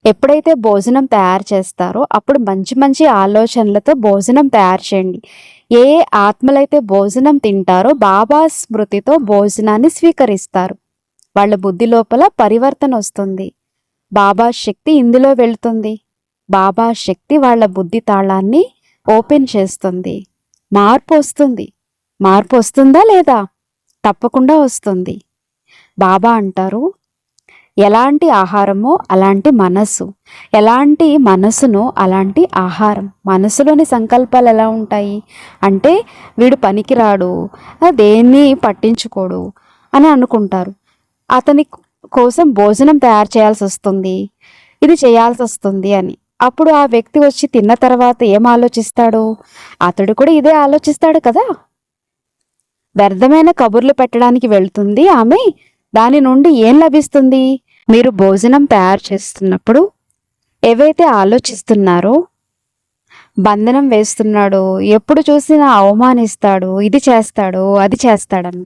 ఎప్పుడైతే భోజనం తయారు చేస్తారో అప్పుడు మంచి మంచి ఆలోచనలతో భోజనం తయారు చేయండి. ఏ ఆత్మలైతే భోజనం తింటారో బాబా స్మృతితో భోజనాన్ని స్వీకరిస్తారు. వాళ్ళ బుద్ధి లోపల పరివర్తన వస్తుంది. బాబా శక్తి ఇందులో వెళ్తుంది. బాబా శక్తి వాళ్ళ బుద్ధి తాళాన్ని ఓపెన్ చేస్తుంది. మార్పు వస్తుంది. మార్పు వస్తుందా లేదా? తప్పకుండా వస్తుంది. బాబా అంటారు, ఎలాంటి ఆహారమో అలాంటి మనస్సు, ఎలాంటి మనసునో అలాంటి ఆహారం. మనసులోని సంకల్పాలు ఎలా ఉంటాయి అంటే, వీడు పనికిరాడు, దేన్ని పట్టించుకోడు అని అనుకుంటారు. అతని కోసం భోజనం తయారు చేయాల్సి వస్తుంది, ఇది చేయాల్సి వస్తుంది అని. అప్పుడు ఆ వ్యక్తి వచ్చి తిన్న తర్వాత ఏం ఆలోచిస్తాడు? అతడు కూడా ఇదే ఆలోచిస్తాడు కదా. వ్యర్థమైన కబుర్లు పెట్టడానికి వెళ్తుంది ఆమె. దాని నుండి ఏం లభిస్తుంది? మీరు భోజనం తయారు చేస్తున్నప్పుడు ఏవైతే ఆలోచిస్తున్నారో, బంధనం వేస్తున్నాడు, ఎప్పుడు చూసినా అవమానిస్తాడు, ఇది చేస్తాడు, అది చేస్తాడని,